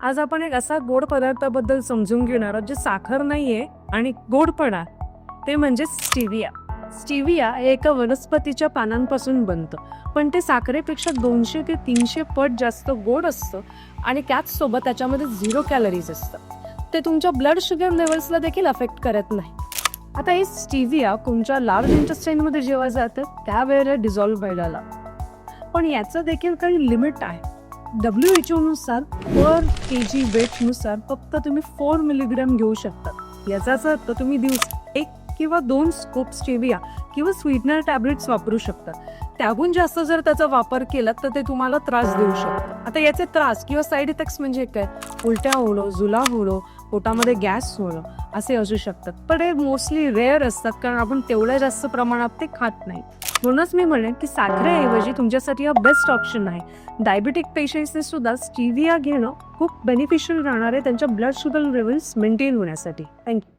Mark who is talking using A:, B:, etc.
A: आज आपण एक असा गोड पदार्थाबद्दल समजून घेणार आहोत जे साखर नाहीये आणि गोडपणा, ते म्हणजे स्टिविया. स्टिविया हे एका वनस्पतीच्या पानांपासून बनतं, पण ते साखरेपेक्षा 200 ते 300 पट जास्त गोड असतं आणि त्याच सोबत त्याच्यामध्ये 0 कॅलरीज असतात. ते तुमच्या ब्लड शुगर लेवल्सला देखील अफेक्ट करत नाही. आता हे स्टिविया तुमच्या लार्ज इंटेस्टाईनमध्ये जेव्हा जातं त्यावेळेला डिझॉल्व्ह व्हायला लागतं, पण याचं देखील काही लिमिट आहे. WHO नुसार पर kg वेटनुसार फक्त तुम्ही 4 मिलीग्रॅम घेऊ शकता. याचाच अर्थ तुम्ही दिवस 1 किंवा 2 स्कूप स्टिविया किंवा स्वीटनर टॅबलेट्स वापरू शकता. त्याहून जास्त जर त्याचा वापर केला तर ते तुम्हाला त्रास देऊ शकतं. आता याचे त्रास किंवा साईड इफेक्ट्स म्हणजे काय? उलट्या होणं, जुलाब होणं, पोटामध्ये गॅस होणं असे असू शकतात. पण हे मोस्टली रेअर असतात, कारण आपण तेवढ्या जास्त प्रमाणात ते खात नाही. म्हणूनच मी म्हणेन की साखरेऐवजी तुमच्यासाठी हा बेस्ट ऑप्शन आहे. डायबिटिक पेशंट्सने सुद्धा स्टिविया घेणं खूप बेनिफिशियल राहणार आहे त्यांच्या ब्लड शुगर लेवल्स मेंटेन होण्यासाठी. थँक्यू.